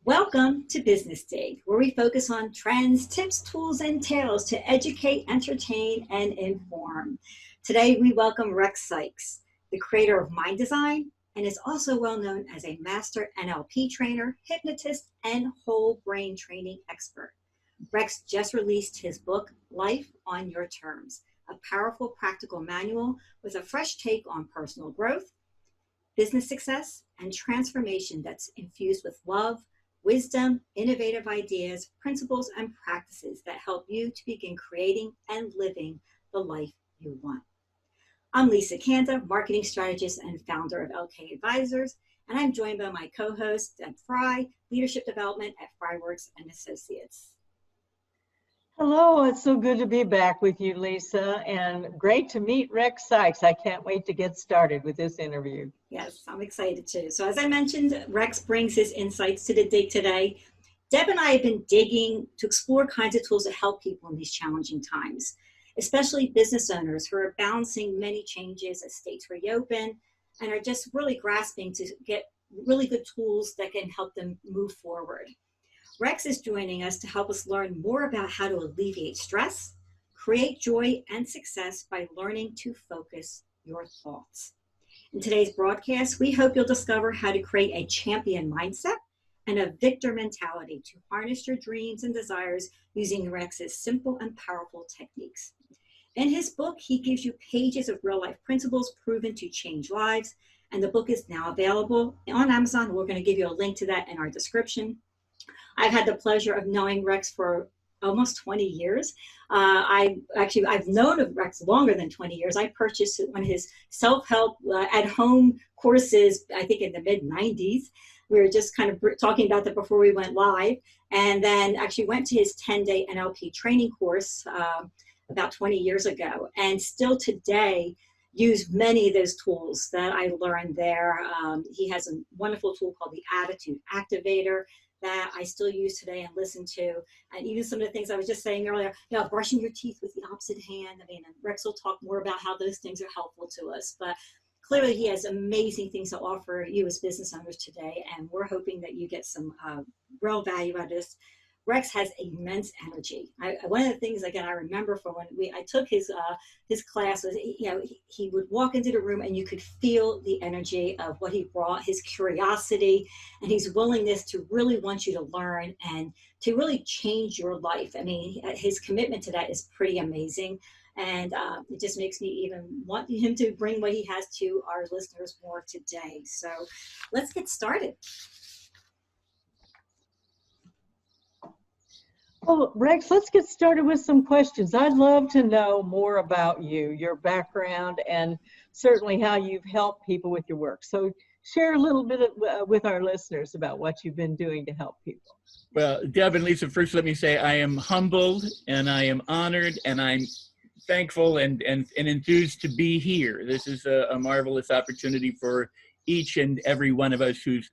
Welcome to Business Day, where we focus on trends, tips, tools, and tales to educate, entertain, and inform. Today, we welcome Rex Sikes, the creator of Mind Design, and is also well known as a Master NLP Trainer, hypnotist, and whole brain training expert. Rex just released his book, Life on Your Terms, a powerful practical manual with a fresh take on personal growth, business success, and transformation that's infused with love, wisdom, innovative ideas, principles, and practices that help you to begin creating and living the life you want. I'm Lisa Kanda, marketing strategist and founder of LK Advisors, and I'm joined by my co-host, Deb Fry, leadership development at Fryworks and Associates. Hello, it's so good to be back with you, Lisa, and great to meet Rex Sikes. I can't wait to get started with this interview. Yes, I'm excited too. So as I mentioned, Rex brings his insights to the dig today. Deb and I have been digging to explore kinds of tools to help people in these challenging times, especially business owners who are balancing many changes as states reopen and are just really grasping to get really good tools that can help them move forward. Rex is joining us to help us learn more about how to alleviate stress, create joy and success by learning to focus your thoughts. In today's broadcast, we hope you'll discover how to create a champion mindset and a victor mentality to harness your dreams and desires using Rex's simple and powerful techniques. In his book, he gives you pages of real-life principles proven to change lives, and the book is now available on Amazon. We're going to give you a link to that in our description. I've had the pleasure of knowing Rex for almost 20 years. I've known of Rex longer than 20 years. I purchased one of his self-help at-home courses, I think in the mid-90s. We were just kind of talking about that before we went live, and then actually went to his 10-day NLP training course about 20 years ago, and still today use many of those tools that I learned there. He has a wonderful tool called the Attitude Activator that I still use today and listen to. And even some of the things I was just saying earlier, brushing your teeth with the opposite hand. I mean, and Rex will talk more about how those things are helpful to us. But clearly he has amazing things to offer you as business owners today. And we're hoping that you get some real value out of this. Rex has immense energy. One of the things, again, I remember from when I took his class was, he would walk into the room and you could feel the energy of what he brought, his curiosity and his willingness to really want you to learn and to really change your life. I mean, his commitment to that is pretty amazing. And it just makes me even want him to bring what he has to our listeners more today. So let's get started. Well, Rex, let's get started with some questions. I'd love to know more about you, your background, and certainly how you've helped people with your work. So share a little bit with our listeners about what you've been doing to help people. Well, Deb and Lisa, first let me say I am humbled and I am honored and I'm thankful and enthused to be here. This is a marvelous opportunity for each and every one of us who's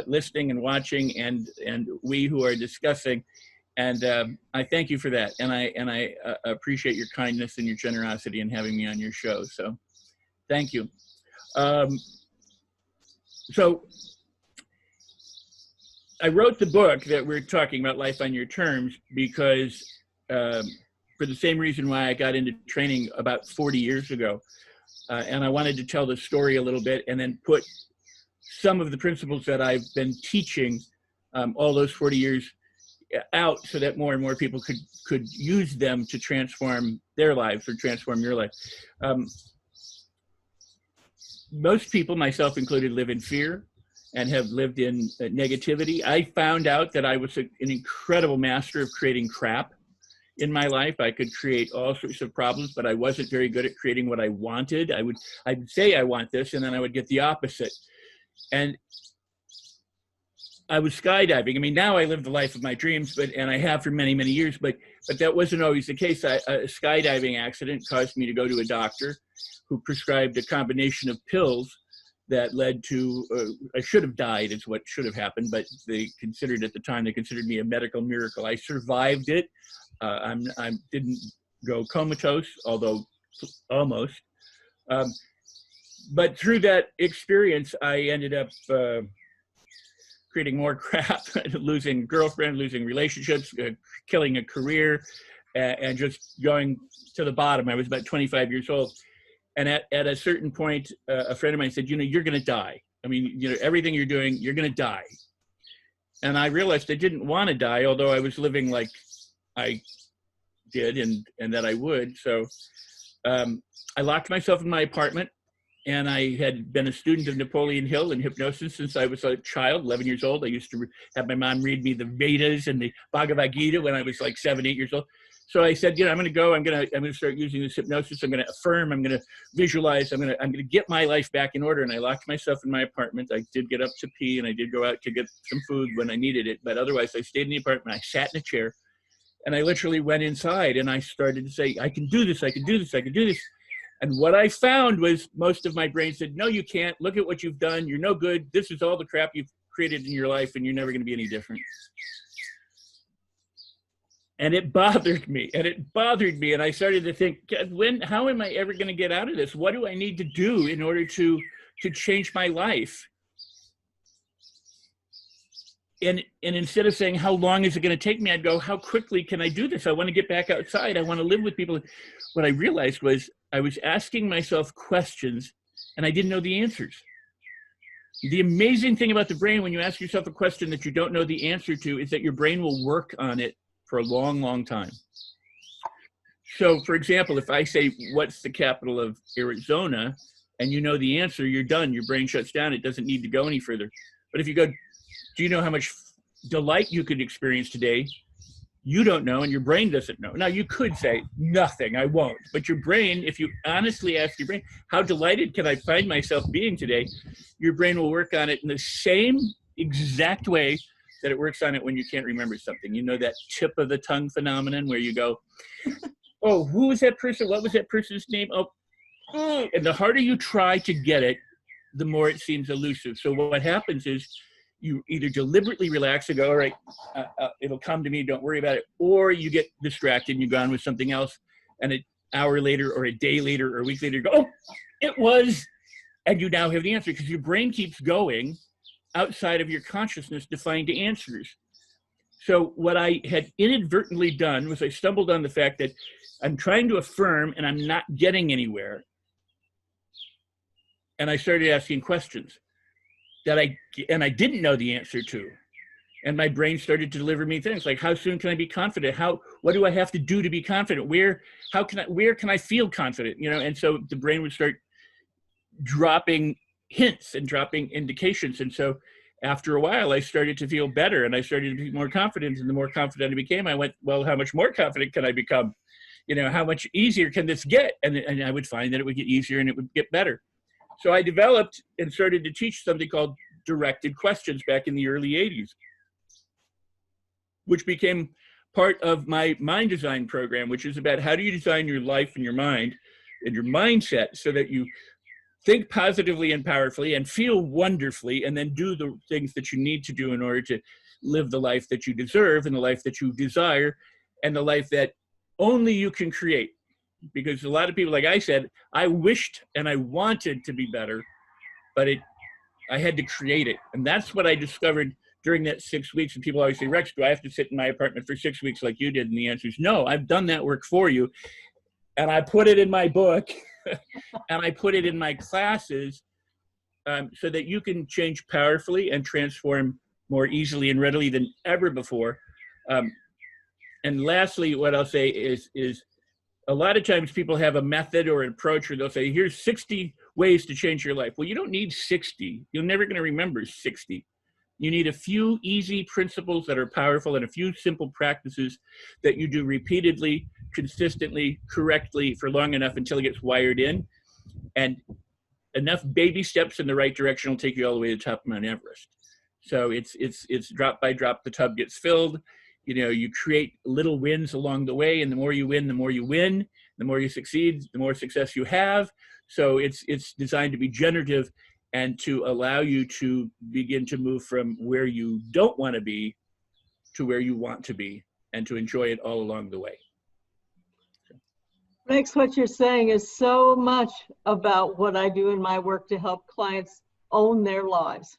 listening and watching and we who are discussing. And I thank you for that, and I appreciate your kindness and your generosity in having me on your show. So, thank you. So, I wrote the book that we're talking about, Life on Your Terms, because for the same reason why I got into training about 40 years ago, and I wanted to tell the story a little bit, and then put some of the principles that I've been teaching all those 40 years out so that more and more people could use them to transform their lives or transform your life. Most people, myself included, live in fear and have lived in negativity. I found out that I was an incredible master of creating crap in my life. I could create all sorts of problems, but I wasn't very good at creating what I wanted. I'd say I want this, and then I would get the opposite. And I was skydiving. I mean, now I live the life of my dreams, and I have for many, many years, but that wasn't always the case. A skydiving accident caused me to go to a doctor who prescribed a combination of pills that led to, I should have died is what should have happened, but they considered at the time, they considered me a medical miracle. I survived it. I didn't go comatose, although almost. But through that experience, I ended up creating more crap, losing girlfriend, losing relationships, killing a career, and just going to the bottom. I was about 25 years old. And at a certain point, a friend of mine said, you're going to die. I mean, everything you're doing, you're going to die. And I realized I didn't want to die, although I was living like I did and that I would. So I locked myself in my apartment, and I had been a student of Napoleon Hill and hypnosis since I was a child, 11 years old. I used to have my mom read me the Vedas and the Bhagavad Gita when I was like 7, 8 years old. So I said, I'm going to start using this hypnosis. I'm going to affirm, I'm going to visualize, I'm going to get my life back in order. And I locked myself in my apartment. I did get up to pee, and I did go out to get some food when I needed it. But otherwise, I stayed in the apartment. I sat in a chair, and I literally went inside, and I started to say, I can do this, I can do this, I can do this. And what I found was most of my brain said, no, you can't. Look at what you've done. You're no good. This is all the crap you've created in your life, and you're never going to be any different. And it bothered me, and I started to think, how am I ever going to get out of this? What do I need to do in order to change my life? And instead of saying, how long is it going to take me? I'd go, how quickly can I do this? I want to get back outside. I want to live with people. What I realized was I was asking myself questions, and I didn't know the answers. The amazing thing about the brain, when you ask yourself a question that you don't know the answer to, is that your brain will work on it for a long, long time. So, for example, if I say, what's the capital of Arizona, and you know the answer, you're done. Your brain shuts down. It doesn't need to go any further. But if you go, do you know how much delight you could experience today? You don't know, and your brain doesn't know. Now, you could say, nothing, I won't. But your brain, if you honestly ask your brain, how delighted can I find myself being today? Your brain will work on it in the same exact way that it works on it when you can't remember something. You know that tip of the tongue phenomenon where you go, oh, who was that person? What was that person's name? Oh, and the harder you try to get it, the more it seems elusive. So what happens is you either deliberately relax and go, all right, it'll come to me, don't worry about it, or you get distracted and you go on with something else, and an hour later or a day later or a week later, you go, oh, it was, and you now have the answer because your brain keeps going outside of your consciousness to find answers. So what I had inadvertently done was I stumbled on the fact that I'm trying to affirm and I'm not getting anywhere. And I started asking questions that I didn't know the answer to. And my brain started to deliver me things like, how soon can I be confident? What do I have to do to be confident? Where can I feel confident? And so the brain would start dropping hints and dropping indications. And so after a while, I started to feel better and I started to be more confident. And the more confident I became, I went, well, how much more confident can I become? How much easier can this get? And I would find that it would get easier and it would get better. So I developed and started to teach something called directed questions back in the early 80s, which became part of my mind design program, which is about how do you design your life and your mind and your mindset so that you think positively and powerfully and feel wonderfully, and then do the things that you need to do in order to live the life that you deserve and the life that you desire and the life that only you can create. Because a lot of people, like I said, I wished and I wanted to be better, but I had to create it. And that's what I discovered during that 6 weeks. And people always say, Rex, do I have to sit in my apartment for 6 weeks like you did? And the answer is no, I've done that work for you. And I put it in my book and I put it in my classes so that you can change powerfully and transform more easily and readily than ever before. And lastly, what I'll say is a lot of times people have a method or an approach where they'll say, here's 60 ways to change your life. Well, you don't need 60. You're never going to remember 60. You need a few easy principles that are powerful and a few simple practices that you do repeatedly, consistently, correctly for long enough until it gets wired in. And enough baby steps in the right direction will take you all the way to the top of Mount Everest. So it's drop by drop, the tub gets filled. You create little wins along the way, and the more you win, the more you win. The more you succeed, the more success you have. So it's designed to be generative and to allow you to begin to move from where you don't want to be to where you want to be. and to enjoy it all along the way. Rex, what you're saying is so much about what I do in my work to help clients own their lives.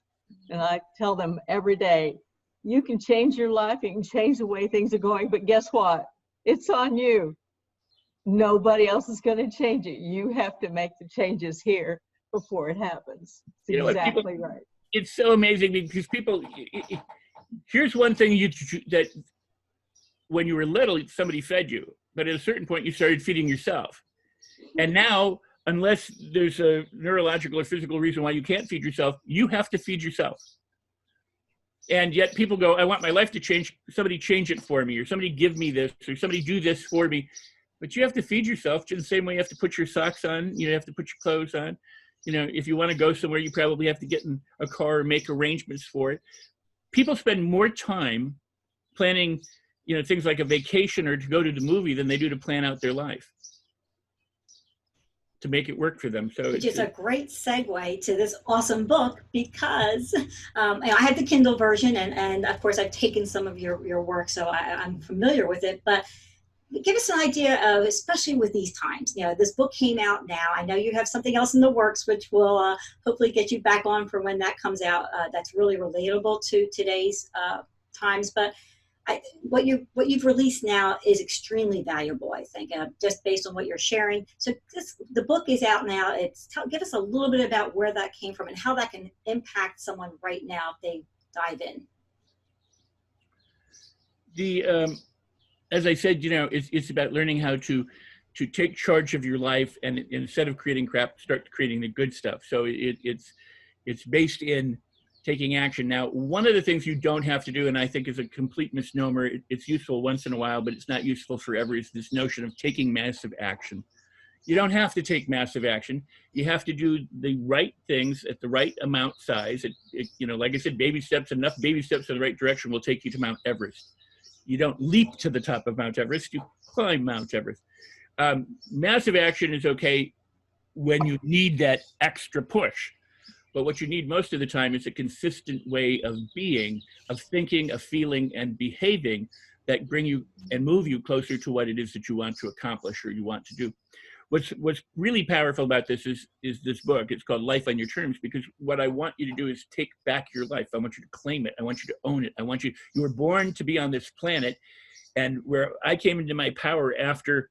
And I tell them every day, you can change your life, you can change the way things are going, but guess what? It's on you. Nobody else is going to change it. You have to make the changes here before it happens. It's You know what, people, exactly right. it's so amazing because people, here's one thing that when you were little, somebody fed you, but at a certain point you started feeding yourself. And now, unless there's a neurological or physical reason why you can't feed yourself, you have to feed yourself. And yet people go, I want my life to change. Somebody change it for me, or somebody give me this, or somebody do this for me. But you have to feed yourself just the same way you have to put your socks on, you have to put your clothes on. You know, if you want to go somewhere, you probably have to get in a car or make arrangements for it. People spend more time planning, things like a vacation or to go to the movie than they do to plan out their life, to make it work for them. So which is a great segue to this awesome book, because I have the Kindle version, and of course I've taken some of your work, so I'm familiar with it. But give us an idea of, especially with these times, this book came out now. I know you have something else in the works, which will hopefully get you back on for when that comes out. That's really relatable to today's times. But what you've released now is extremely valuable, I think, just based on what you're sharing. So the book is out now. Give us a little bit about where that came from and how that can impact someone right now if they dive in. As I said, it's about learning how to take charge of your life, and instead of creating crap, start creating the good stuff. So it's based in taking action. Now, one of the things you don't have to do, and I think is a complete misnomer, it's useful once in a while, but it's not useful forever, is this notion of taking massive action. You don't have to take massive action. You have to do the right things at the right amount size. Like I said, baby steps, enough baby steps in the right direction will take you to Mount Everest. You don't leap to the top of Mount Everest, you climb Mount Everest. Massive action is okay when you need that extra push. But what you need most of the time is a consistent way of being, of thinking, of feeling, and behaving that bring you and move you closer to what it is that you want to accomplish or you want to do. What's really powerful about this is this book. It's called Life on Your Terms, because what I want you to do is take back your life. I want you to claim it. I want you to own it. You were born to be on this planet. And where I came into my power after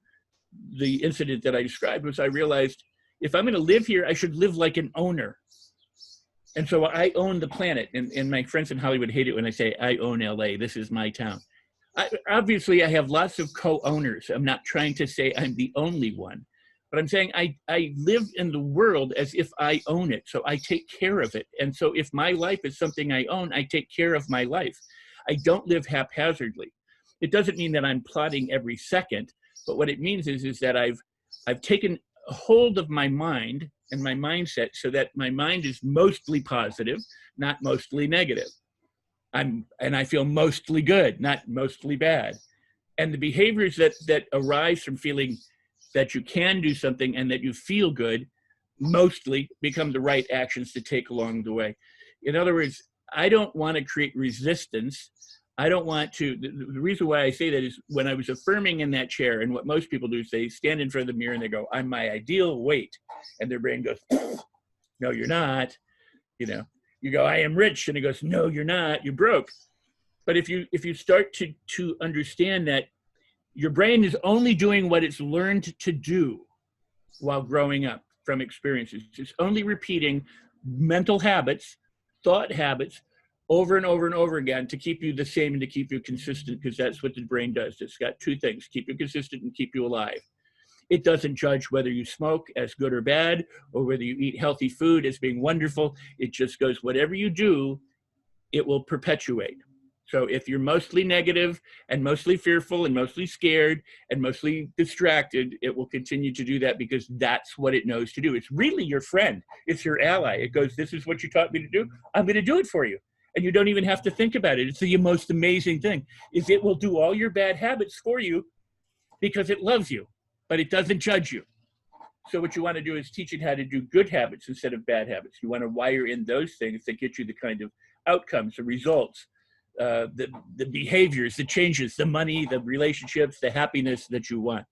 the incident that I described was I realized if I'm going to live here, I should live like an owner. And so I own the planet. And my friends in Hollywood hate it when I say I own LA. This is my town. Obviously, I have lots of co-owners. I'm not trying to say I'm the only one. But I'm saying I live in the world as if I own it. So I take care of it. And so if my life is something I own, I take care of my life. I don't live haphazardly. It doesn't mean that I'm plotting every second. But what it means is that I've taken hold of my mind and my mindset so that my mind is mostly positive, not mostly negative. And I feel mostly good, not mostly bad. And the behaviors that arise from feeling that you can do something and that you feel good mostly become the right actions to take along the way. In other words, I don't want to create resistance. I don't want to, the reason why I say that is when I was affirming in that chair, and what most people do is they stand in front of the mirror and they go, I'm my ideal weight. And their brain goes, no, you're not. You go, I am rich. And it goes, no, you're not, you're broke. But if you start to understand that your brain is only doing what it's learned to do while growing up from experiences. It's only repeating mental habits, thought habits, over and over and over again to keep you the same and to keep you consistent, because that's what the brain does. It's got two things: keep you consistent and keep you alive. It doesn't judge whether you smoke as good or bad, or whether you eat healthy food as being wonderful. It just goes, whatever you do, it will perpetuate. So if you're mostly negative and mostly fearful and mostly scared and mostly distracted, it will continue to do that because that's what it knows to do. It's really your friend. It's your ally. It goes, this is what you taught me to do. I'm going to do it for you. And you don't even have to think about it. It's the most amazing thing is it will do all your bad habits for you because it loves you, but it doesn't judge you. So what you want to do is teach it how to do good habits instead of bad habits. You want to wire in those things that get you the kind of outcomes, the results, the behaviors, the changes, the money, the relationships, the happiness that you want.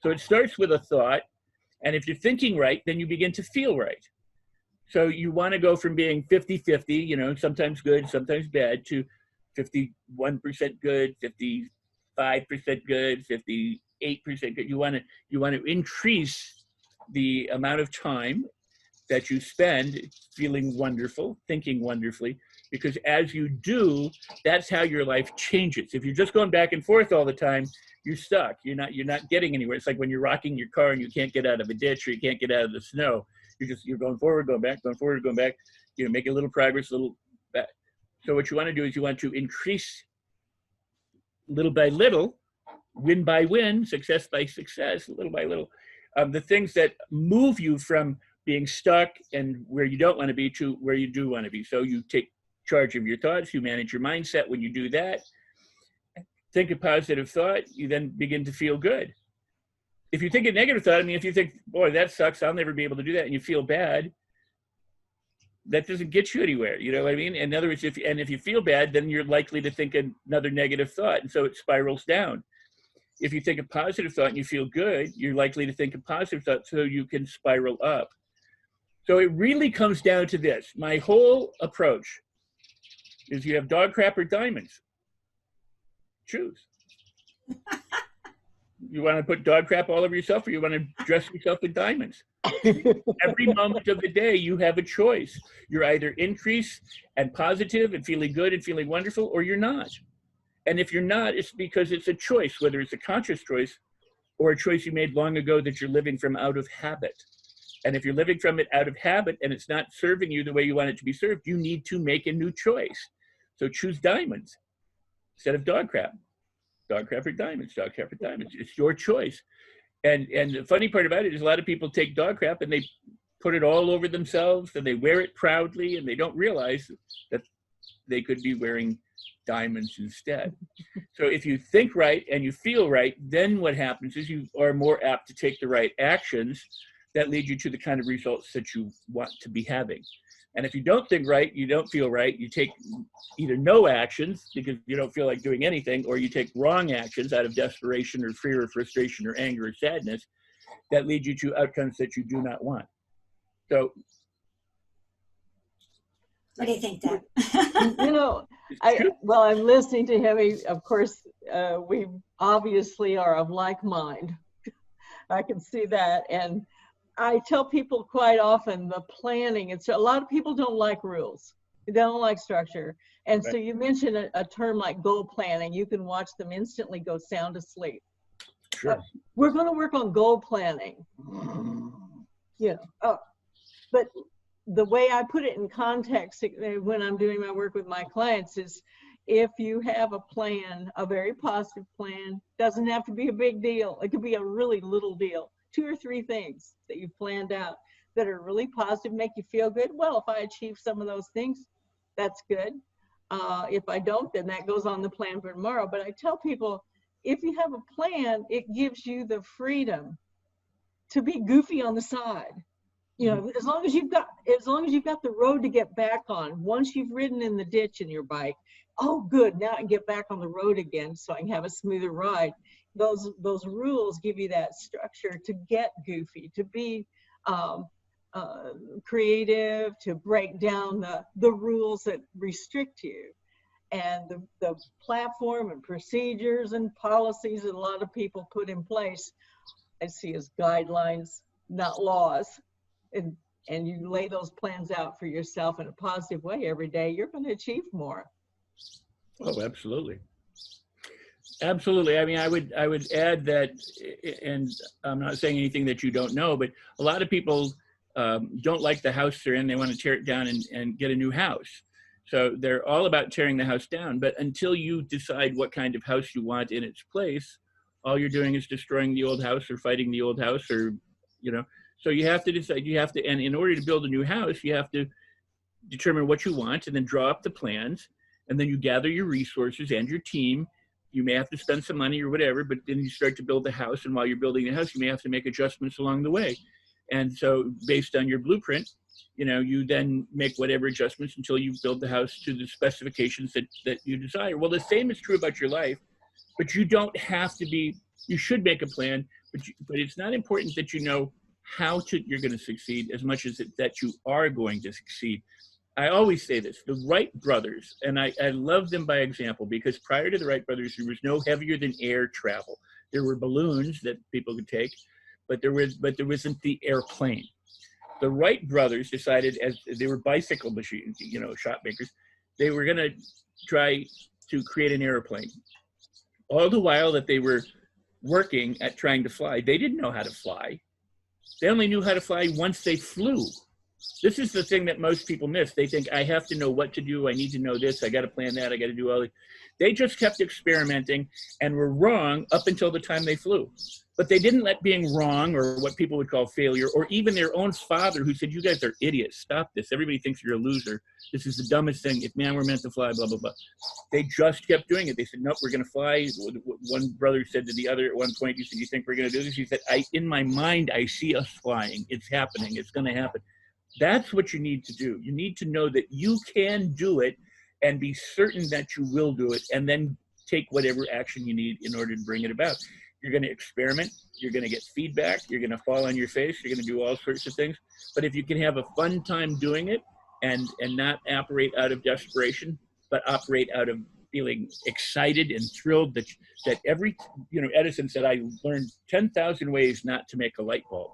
So it starts with a thought. And if you're thinking right, then you begin to feel right. So you want to go from being 50-50, you know, sometimes good, sometimes bad, to 51% good, 55% good, 58% good. You want to increase the amount of time that you spend feeling wonderful, thinking wonderfully, because as you do, that's how your life changes. If you're just going back and forth all the time, you're stuck. You're not getting anywhere. It's like when you're rocking your car and you can't get out of a ditch or you can't get out of the snow. You're going forward, going back, going forward, going back. You know, make a little progress, a little back. So what you want to do is you want to increase little by little, win by win, success by success, little by little, the things that move you from being stuck and where you don't want to be to where you do want to be. So you take charge of your thoughts, you manage your mindset. When you do that, think a positive thought, you then begin to feel good. If you think a negative thought, I mean, if you think, boy, that sucks, I'll never be able to do that, and you feel bad, that doesn't get you anywhere. You know what I mean? In other words, if you feel bad, then you're likely to think another negative thought, and so it spirals down. If you think a positive thought and you feel good, you're likely to think a positive thought, so you can spiral up. So it really comes down to this. My whole approach is you have dog crap or diamonds. Choose. You want to put dog crap all over yourself, or you want to dress yourself in diamonds? Every moment of the day, you have a choice. You're either increase and positive and feeling good and feeling wonderful, or you're not. And if you're not, it's because it's a choice, whether it's a conscious choice or a choice you made long ago that you're living from out of habit. And if you're living from it out of habit and it's not serving you the way you want it to be served, you need to make a new choice. So choose diamonds instead of dog crap. Dog crap or diamonds, dog crap or diamonds. It's your choice. And the funny part about it is a lot of people take dog crap and they put it all over themselves and they wear it proudly and they don't realize that they could be wearing diamonds instead. So if you think right and you feel right, then what happens is you are more apt to take the right actions that lead you to the kind of results that you want to be having. And if you don't think right, you don't feel right, you take either no actions because you don't feel like doing anything, or you take wrong actions out of desperation or fear or frustration or anger or sadness that lead you to outcomes that you do not want. So what do you think, Deb? You know, I'm listening to him. Of course, we obviously are of like mind. I can see that. And I tell people quite often the planning, a lot of people don't like rules. They don't like structure. And right. So you mentioned a term like goal planning. You can watch them instantly go sound asleep. Sure. We're going to work on goal planning. But the way I put it in context when I'm doing my work with my clients is, if you have a plan, a very positive plan, doesn't have to be a big deal. It could be a really little deal. 2 or 3 things that you've planned out that are really positive, make you feel good. Well, if I achieve some of those things, that's good. If I don't, then that goes on the plan for tomorrow. But I tell people, if you have a plan, it gives you the freedom to be goofy on the side. You know, as long as you've got the road to get back on. Once you've ridden in the ditch in your bike, oh, good, now I can get back on the road again so I can have a smoother ride. Those rules give you that structure to get goofy, to be creative, to break down the rules that restrict you. And the platform and procedures and policies that a lot of people put in place, I see as guidelines, not laws. And you lay those plans out for yourself in a positive way every day, you're going to achieve more. Oh, absolutely. Absolutely. I mean, I would add that, and I'm not saying anything that you don't know, but a lot of people don't like the house they're in. They want to tear it down and get a new house. So they're all about tearing the house down. But until you decide what kind of house you want in its place, all you're doing is destroying the old house or fighting the old house, or, you know. So you have to decide, and in order to build a new house, you have to determine what you want and then draw up the plans, and then you gather your resources and your team. You may have to spend some money or whatever, but then you start to build the house, and while you're building the house, you may have to make adjustments along the way. And so based on your blueprint, you then make whatever adjustments until you build the house to the specifications that you desire. Well, the same is true about your life, but you don't have to you should make a plan, but it's not important that you know how you're going to succeed as much as that you are going to succeed. I always say this, the Wright brothers, and I love them by example, because prior to the Wright brothers, there was no heavier than air travel. There were balloons that people could take, but there wasn't the airplane. The Wright brothers decided, as they were bicycle machines, shop makers, they were going to try to create an airplane. All the while that they were working at trying to fly, they didn't know how to fly. They only knew how to fly once they flew. This is the thing that most people miss. They think, I have to know what to do. I need to know this. I got to plan that. I got to do all this. They just kept experimenting and were wrong up until the time they flew. But they didn't let being wrong, or what people would call failure, or even their own father who said, you guys are idiots. Stop this. Everybody thinks you're a loser. This is the dumbest thing. If man were meant to fly, blah, blah, blah. They just kept doing it. They said, nope, we're going to fly. One brother said to the other at one point, he said, you think we're going to do this? He said, in my mind, I see us flying. It's happening. It's going to happen. That's what you need to do. You need to know that you can do it and be certain that you will do it, and then take whatever action you need in order to bring it about. You're going to experiment. You're going to get feedback. You're going to fall on your face. You're going to do all sorts of things. But if you can have a fun time doing it and not operate out of desperation, but operate out of feeling excited and thrilled that every, Edison said, I learned 10,000 ways not to make a light bulb.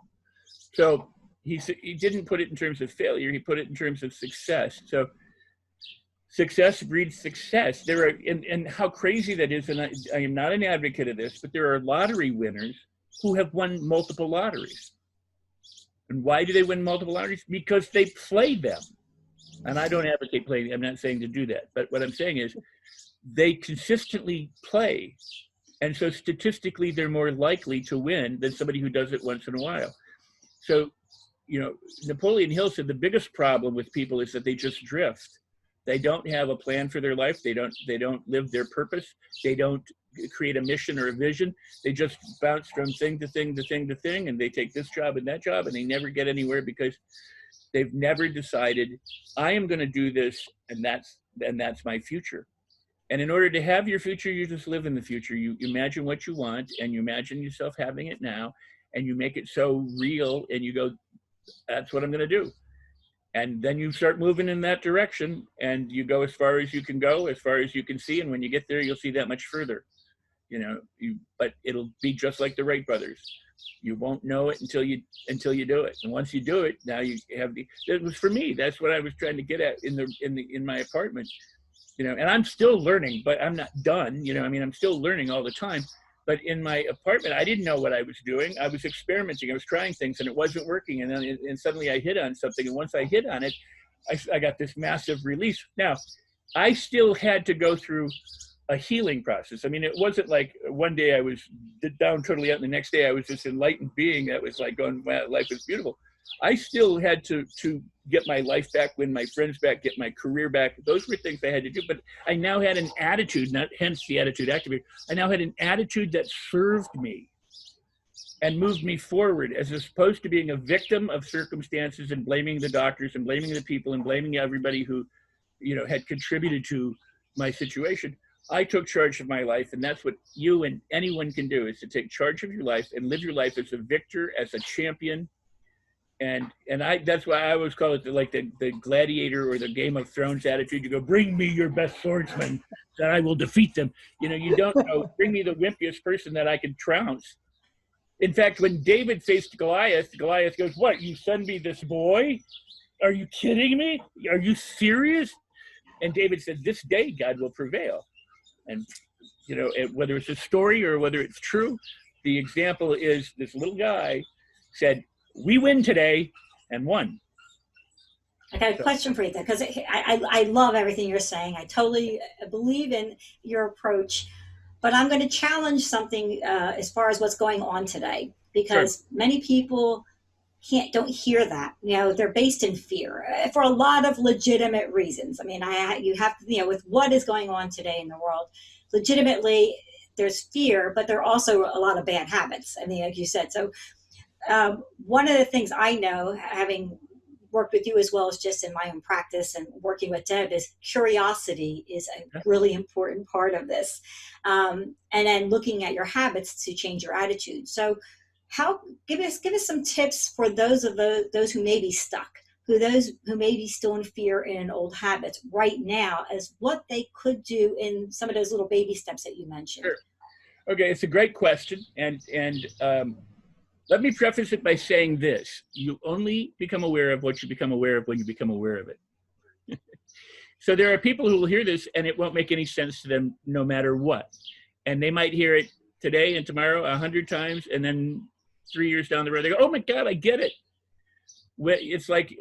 So he didn't put it in terms of failure. He put it in terms of success. So success breeds success. And how crazy that is, and I am not an advocate of this, but there are lottery winners who have won multiple lotteries. And why do they win multiple lotteries? Because they play them. And I don't advocate playing. I'm not saying to do that. But what I'm saying is they consistently play. And so statistically, they're more likely to win than somebody who does it once in a while. So, Napoleon Hill said the biggest problem with people is that they just drift. They don't have a plan for their life. They don't live their purpose. They don't create a mission or a vision. They just bounce from thing to thing to thing to thing, and they take this job and that job, and they never get anywhere because they've never decided, I am going to do this, and that's my future. And in order to have your future, you just live in the future. You imagine what you want, and you imagine yourself having it now, and you make it so real, and you go, that's what I'm going to do. And then you start moving in that direction, and you go as far as you can go, as far as you can see. And when you get there, you'll see that much further, but it'll be just like the Wright brothers. You won't know it until you do it. And once you do it, now you have it was for me. That's what I was trying to get at in my apartment, and I'm still learning, but I'm not done. I'm still learning all the time. But in my apartment, I didn't know what I was doing. I was experimenting. I was trying things, and it wasn't working. And then suddenly I hit on something. And once I hit on it, I got this massive release. Now, I still had to go through a healing process. It wasn't like one day I was down totally out, and the next day I was this enlightened being that was like going, wow, life is beautiful. I still had to get my life back, win my friends back, get my career back. Those were things I had to do. But I now had an attitude, not hence the attitude activator. I now had an attitude that served me and moved me forward, as opposed to being a victim of circumstances and blaming the doctors and blaming the people and blaming everybody who, had contributed to my situation. I took charge of my life, and that's what you and anyone can do, is to take charge of your life and live your life as a victor, as a champion. And that's why I always call it the gladiator or the Game of Thrones attitude. You go, bring me your best swordsman, that I will defeat them. You don't go, bring me the wimpiest person that I can trounce. In fact, when David faced Goliath, Goliath goes, what, you send me this boy? Are you kidding me? Are you serious? And David said, this day God will prevail. And, whether it's a story or whether it's true, the example is this little guy said, we win today, and won. I got a question for you, though, because I love everything you're saying. I totally believe in your approach, but I'm going to challenge something as far as what's going on today, because many people don't hear that. They're based in fear for a lot of legitimate reasons. You have to, with what is going on today in the world, legitimately, there's fear, but there are also a lot of bad habits. Like you said, so. one of the things I know, having worked with you as well as just in my own practice and working with Deb, is curiosity is a really important part of this. And then looking at your habits to change your attitude. So give us some tips for those who may be stuck, those who may be still in fear in old habits right now, as what they could do in some of those little baby steps that you mentioned. Sure. Okay, it's a great question. And let me preface it by saying this: you only become aware of what you become aware of when you become aware of it. So there are people who will hear this and it won't make any sense to them no matter what. And they might hear it today and tomorrow 100 times, and then 3 years down the road, they go, oh my God, I get it. It's like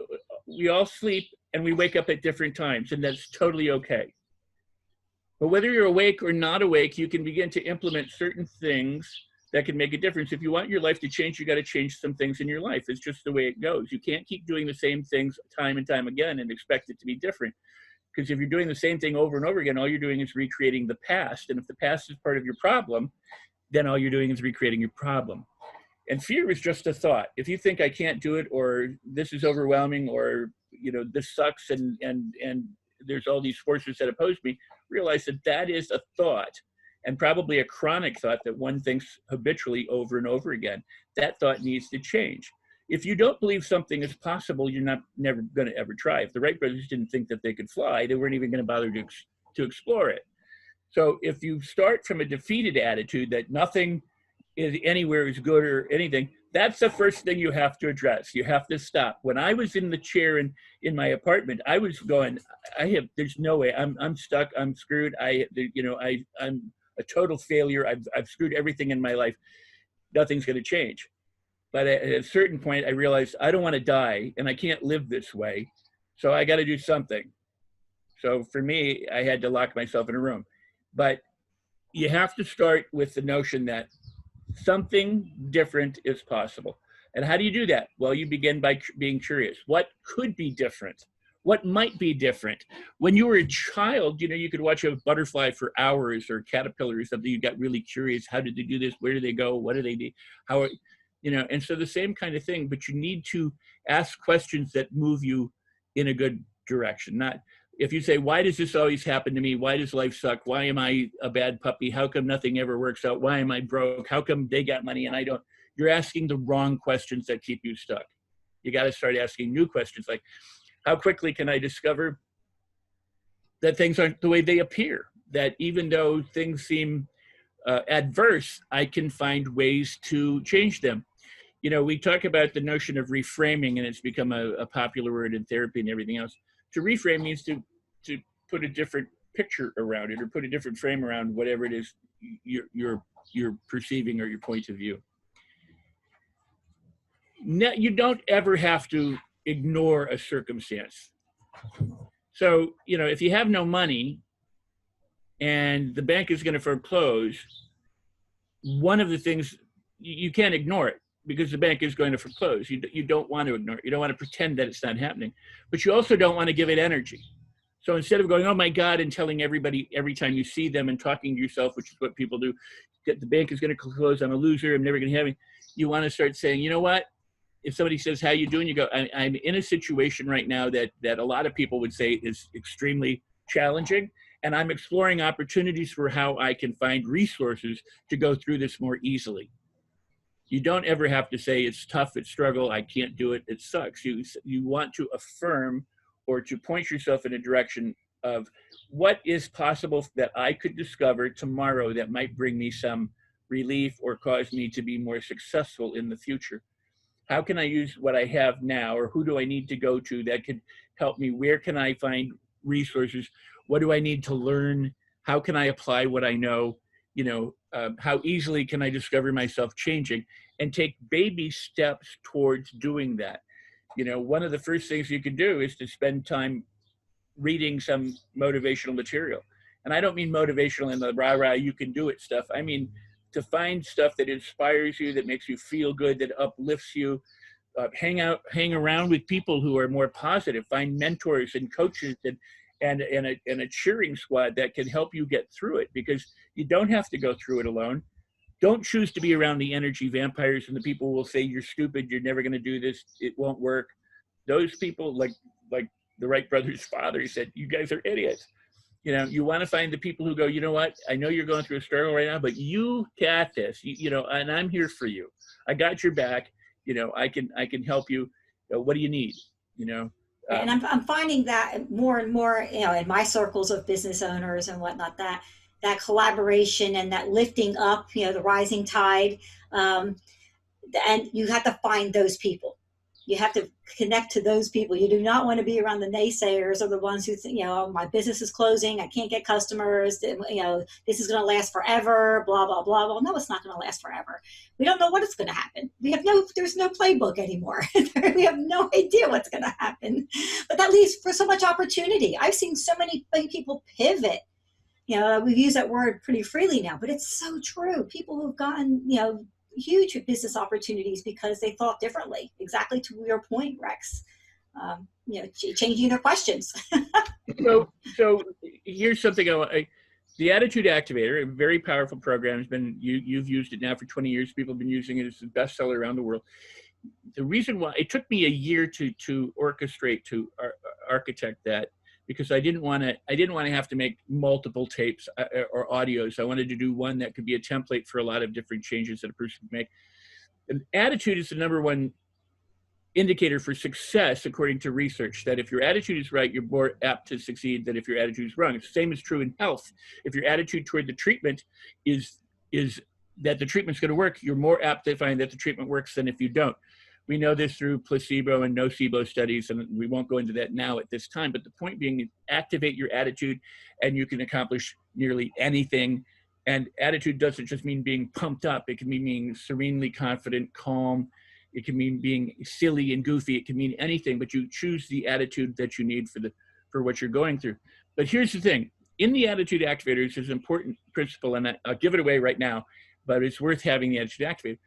we all sleep and we wake up at different times, and that's totally okay. But whether you're awake or not awake, you can begin to implement certain things that can make a difference. If you want your life to change, you got to change some things in your life. It's just the way it goes. You can't keep doing the same things time and time again and expect it to be different. Because if you're doing the same thing over and over again, all you're doing is recreating the past. And if the past is part of your problem, then all you're doing is recreating your problem. And fear is just a thought. If you think I can't do it, or this is overwhelming, or this sucks, and there's all these forces that oppose me, realize that that is a thought, and probably a chronic thought that one thinks habitually over and over again. That thought needs to change. If you don't believe something is possible, you're never going to ever try. If the Wright brothers didn't think that they could fly, they weren't even going to bother to explore it. So if you start from a defeated attitude that nothing is anywhere is good or anything, that's the first thing you have to address. You have to stop. When I was in the chair in my apartment, I was going, there's no way. I'm stuck. I'm screwed. I'm a total failure. I've screwed everything in my life. Nothing's going to change. But at a certain point, I realized I don't want to die, and I can't live this way. So I got to do something. So for me, I had to lock myself in a room. But you have to start with the notion that something different is possible. And how do you do that? Well, you begin by being curious. What could be different? What might be different? When you were a child, you could watch a butterfly for hours, or a caterpillar or something. You got really curious. How did they do this? Where do they go? What do they do? And so the same kind of thing, but you need to ask questions that move you in a good direction. Not if you say, why does this always happen to me? Why does life suck? Why am I a bad puppy? How come nothing ever works out? Why am I broke? How come they got money and I don't? You're asking the wrong questions that keep you stuck. You got to start asking new questions, like, how quickly can I discover that things aren't the way they appear? That even though things seem adverse, I can find ways to change them. We talk about the notion of reframing, and it's become a popular word in therapy and everything else. To reframe means to put a different picture around it, or put a different frame around whatever it is you're perceiving, or your point of view. Now, you don't ever have to ignore a circumstance. So, if you have no money and the bank is going to foreclose, one of the things, you can't ignore it, because the bank is going to foreclose. You don't want to ignore it. You don't want to pretend that it's not happening, but you also don't want to give it energy. So instead of going, oh my God, and telling everybody every time you see them and talking to yourself, which is what people do, the bank is going to close, I'm a loser, I'm never going to have it. You want to start saying, you know what? If somebody says, how you doing? You go, I'm in a situation right now that a lot of people would say is extremely challenging. And I'm exploring opportunities for how I can find resources to go through this more easily. You don't ever have to say it's tough, it's struggle, I can't do it, it sucks. You want to affirm, or to point yourself in a direction of what is possible that I could discover tomorrow that might bring me some relief or cause me to be more successful in the future. How can I use what I have now, or who do I need to go to that could help me? Where can I find resources? What do I need to learn? How can I apply what I know? How easily can I discover myself changing, and take baby steps towards doing that? One of the first things you can do is to spend time reading some motivational material. And I don't mean motivational in the rah-rah, you can do it stuff. I mean, to find stuff that inspires you, that makes you feel good, that uplifts you. Hang around with people who are more positive. Find mentors and coaches and a cheering squad that can help you get through it, because you don't have to go through it alone. don't choose to be around the energy vampires and the people who will say you're stupid, you're never going to do this, it won't work. Those people, like the Wright brothers' father said, you guys are idiots. You know, you want to find the people who go, you know what, I know you're going through a struggle right now, but you got this, you know, and I'm here for you. I got your back. You know, I can help you. What do you need? You know? And I'm finding that more and more, you know, in my circles of business owners and whatnot, that collaboration and that lifting up, you know, the rising tide. And you have to find those people. You have to connect to those people. You do not want to be around the naysayers or the ones who think, you know, my business is closing, I can't get customers, you know, this is going to last forever, blah, blah, blah. Well, no, it's not going to last forever. We don't know what is going to happen. There's no playbook anymore. We have no idea what's going to happen. But that leaves for so much opportunity. I've seen so many people pivot. You know, we've used that word pretty freely now, but it's so true. People who've gotten, you know, huge business opportunities because they thought differently. Exactly to your point, Rex. You know, changing their questions. so here's something the Attitude Activator, a very powerful program, has been you've used it now for 20 years. People have been using it. It's a bestseller around the world. The reason why it took me a year to orchestrate, to architect that, because I didn't want to have to make multiple tapes or audios. I wanted to do one that could be a template for a lot of different changes that a person can make. And attitude is the number one indicator for success, according to research, that if your attitude is right, you're more apt to succeed than if your attitude is wrong. The same is true in health. If your attitude toward the treatment is that the treatment's going to work, you're more apt to find that the treatment works than if you don't. We know this through placebo and nocebo studies, and we won't go into that now at this time, but the point being, activate your attitude and you can accomplish nearly anything. And attitude doesn't just mean being pumped up. It can mean being serenely confident, calm. It can mean being silly and goofy. It can mean anything, but you choose the attitude that you need for what you're going through. But here's the thing. In the Attitude Activators, there's an important principle, and I'll give it away right now, but it's worth having the Attitude Activator.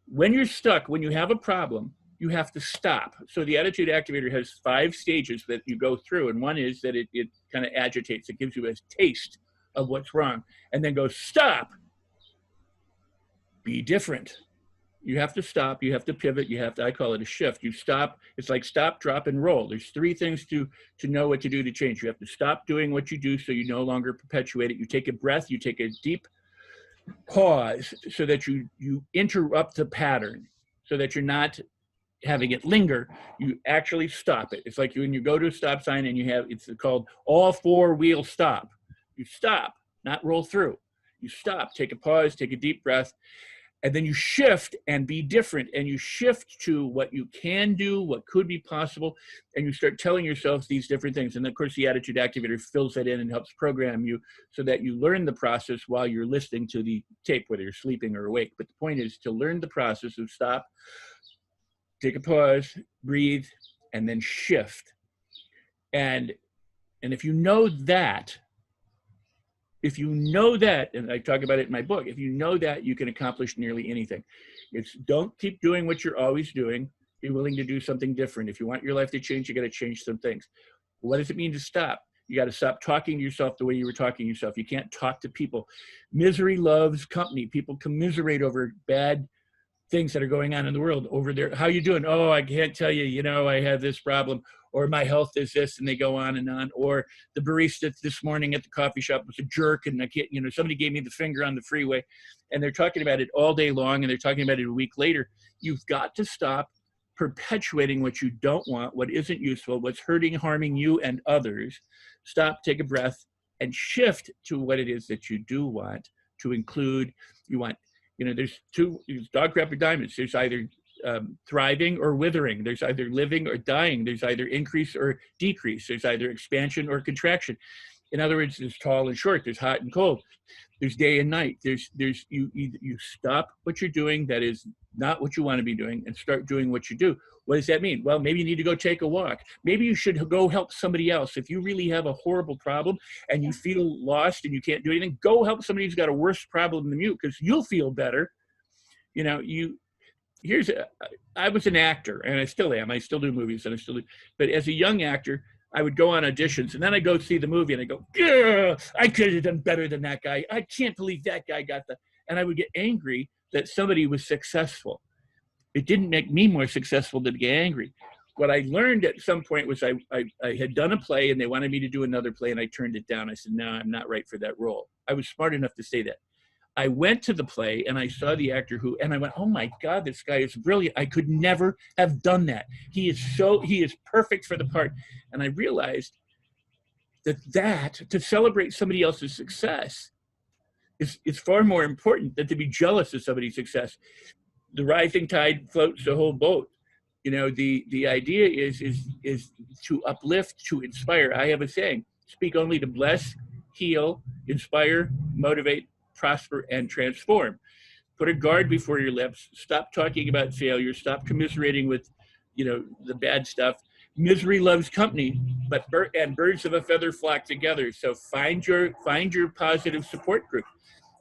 When you're stuck, when you have a problem, you have to stop. So the Attitude Activator has 5 stages that you go through. And one is that it kind of agitates. It gives you a taste of what's wrong. And then goes, stop. Be different. You have to stop. You have to pivot. You have to, I call it a shift. You stop. It's like stop, drop, and roll. There's 3 things to know what to do to change. You have to stop doing what you do so you no longer perpetuate it. You take a breath. You take a deep pause so that you interrupt the pattern, so that you're not having it linger. You actually stop it. It's like when you go to a stop sign and it's called all 4-wheel stop. You stop, not roll through. You stop, take a pause, take a deep breath, and then you shift and be different. And you shift to what you can do, what could be possible, and you start telling yourself these different things. And of course, the Attitude Activator fills that in and helps program you so that you learn the process while you're listening to the tape, whether you're sleeping or awake. But the point is to learn the process of stop, take a pause, breathe, and then shift. And if you know that, and I talk about it in my book, if you know that, you can accomplish nearly anything. It's don't keep doing what you're always doing. Be willing to do something different. If you want your life to change, you got to change some things. What does it mean to stop? You got to stop talking to yourself the way you were talking to yourself. You can't talk to people. Misery loves company. People commiserate over bad things that are going on in the world over there. How you doing? Oh, I can't tell you, you know, I have this problem, or my health is this, and they go on and on. Or the barista this morning at the coffee shop was a jerk, and I can't, you know, somebody gave me the finger on the freeway, and they're talking about it all day long, and they're talking about it a week later. You've got to stop perpetuating what you don't want, what isn't useful, what's hurting, harming you and others. Stop, take a breath, and shift to what it is that you do want to include. You want, you know, there's dog, crap, or diamonds. There's either thriving or withering. There's either living or dying. There's either increase or decrease. There's either expansion or contraction. In other words, there's tall and short. There's hot and cold. There's day and night. You stop what you're doing that is not what you want to be doing and start doing what you do. What does that mean? Well, maybe you need to go take a walk. Maybe you should go help somebody else. If you really have a horrible problem and you feel lost and you can't do anything, go help somebody who's got a worse problem than you, because you'll feel better. You know, I was an actor, and I still am. I still do movies, and but as a young actor, I would go on auditions, and then I go see the movie, and I go, I could have done better than that guy. I can't believe that guy got and I would get angry that somebody was successful. It didn't make me more successful to get angry. What I learned at some point was I had done a play and they wanted me to do another play, and I turned it down. I said, no, I'm not right for that role. I was smart enough to say that. I went to the play and I saw the actor and I went, oh my God, this guy is brilliant. I could never have done that. He is perfect for the part. And I realized that to celebrate somebody else's success is far more important than to be jealous of somebody's success. The rising tide floats the whole boat. You know, the idea is to uplift, to inspire. I have a saying: speak only to bless, heal, inspire, motivate, prosper, and transform. Put a guard before your lips. Stop talking about failure. Stop commiserating with, the bad stuff. Misery loves company, but birds of a feather flock together. So find your positive support group.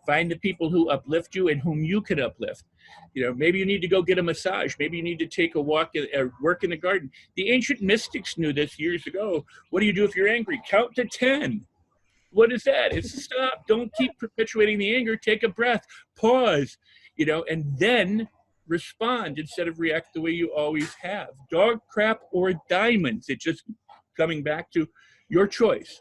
Find the people who uplift you and whom you can uplift. Maybe you need to go get a massage. Maybe you need to take a walk or work in the garden. The ancient mystics knew this years ago. What do you do if you're angry? Count to 10. What is that? It's stop. Don't keep perpetuating the anger. Take a breath. Pause, and then respond instead of react the way you always have. Dog crap or diamonds. It's just coming back to your choice.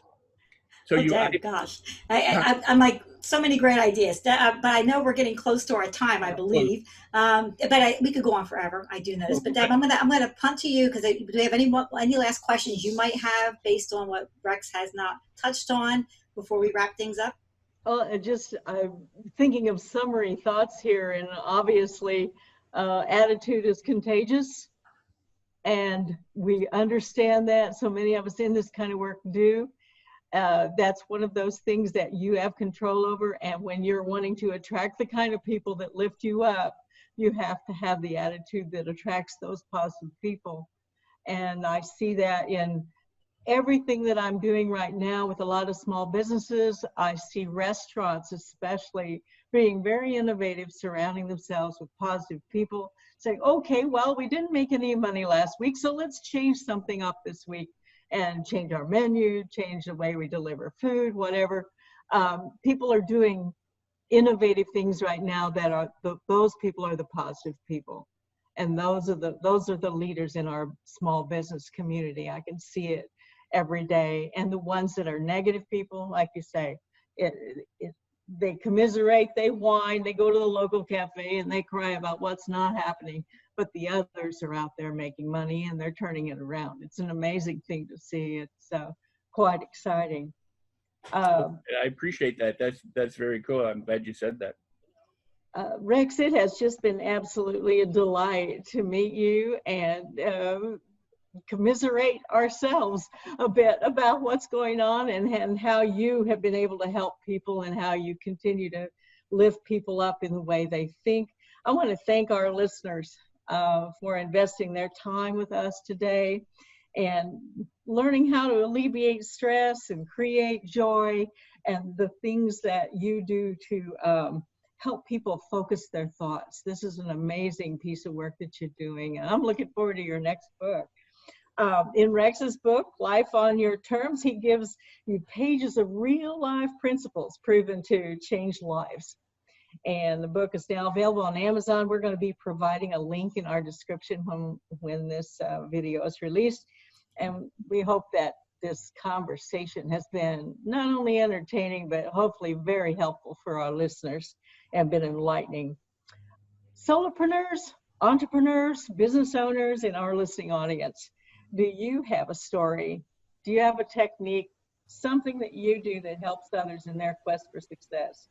So gosh, I'm like so many great ideas, but I know we're getting close to our time, I believe. We could go on forever. I do know this, but Deb, I'm gonna punt to you because do we have any last questions you might have based on what Rex has not touched on before we wrap things up? I'm thinking of summary thoughts here, and obviously, attitude is contagious, and we understand that. So many of us in this kind of work do. That's one of those things that you have control over. And when you're wanting to attract the kind of people that lift you up, you have to have the attitude that attracts those positive people. And I see that in everything that I'm doing right now with a lot of small businesses. I see restaurants especially being very innovative, surrounding themselves with positive people, saying, okay, well, we didn't make any money last week, so let's change something up this week. And change our menu, change the way we deliver food, whatever. People are doing innovative things right now that are those people are the positive people, and those are the leaders in our small business community. I can see it every day. And the ones that are negative people, like you say, they commiserate, they whine, they go to the local cafe and they cry about what's not happening. But the others are out there making money and they're turning it around. It's an amazing thing to see. It's quite exciting. I appreciate that. That's very cool. I'm glad you said that. Rex, it has just been absolutely a delight to meet you and commiserate ourselves a bit about what's going on and how you have been able to help people and how you continue to lift people up in the way they think. I want to thank our listeners for investing their time with us today and learning how to alleviate stress and create joy and the things that you do to help people focus their thoughts. This is an amazing piece of work that you're doing, and I'm looking forward to your next book. In Rex's book, Life on Your Terms, he gives you pages of real life principles proven to change lives. And the book is now available on Amazon. We're going to be providing a link in our description when this video is released. And we hope that this conversation has been not only entertaining, but hopefully very helpful for our listeners and been enlightening. Solopreneurs, entrepreneurs, business owners in our listening audience, do you have a story? Do you have a technique, something that you do that helps others in their quest for success?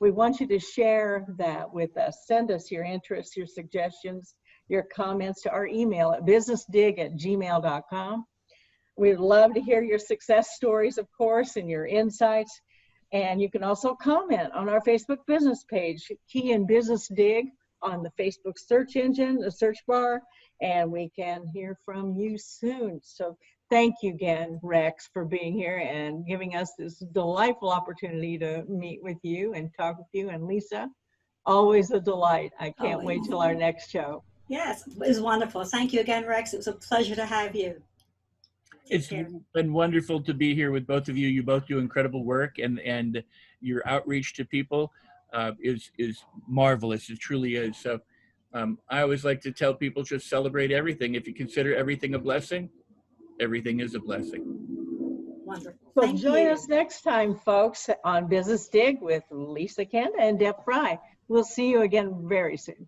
We want you to share that with us. Send us your interests, your suggestions, your comments to our email at businessdig@gmail.com. We'd love to hear your success stories, of course, and your insights. And you can also comment on our Facebook business page. Key in Business Dig on the Facebook search engine, the search bar, and we can hear from you soon. So thank you again, Rex, for being here and giving us this delightful opportunity to meet with you and talk with you. And Lisa, always a delight. I can't wait till our next show. Yes, it was wonderful. Thank you again, Rex. It was a pleasure to have you. It's been wonderful to be here with both of you. You both do incredible work, and your outreach to people is marvelous. It truly is. So I always like to tell people, just celebrate everything. If you consider everything a blessing, everything is a blessing. Wonderful. So Thank join you. us next time, folks, on Business Dig with Lisa Kenda and Deb Fry. We'll see you again very soon.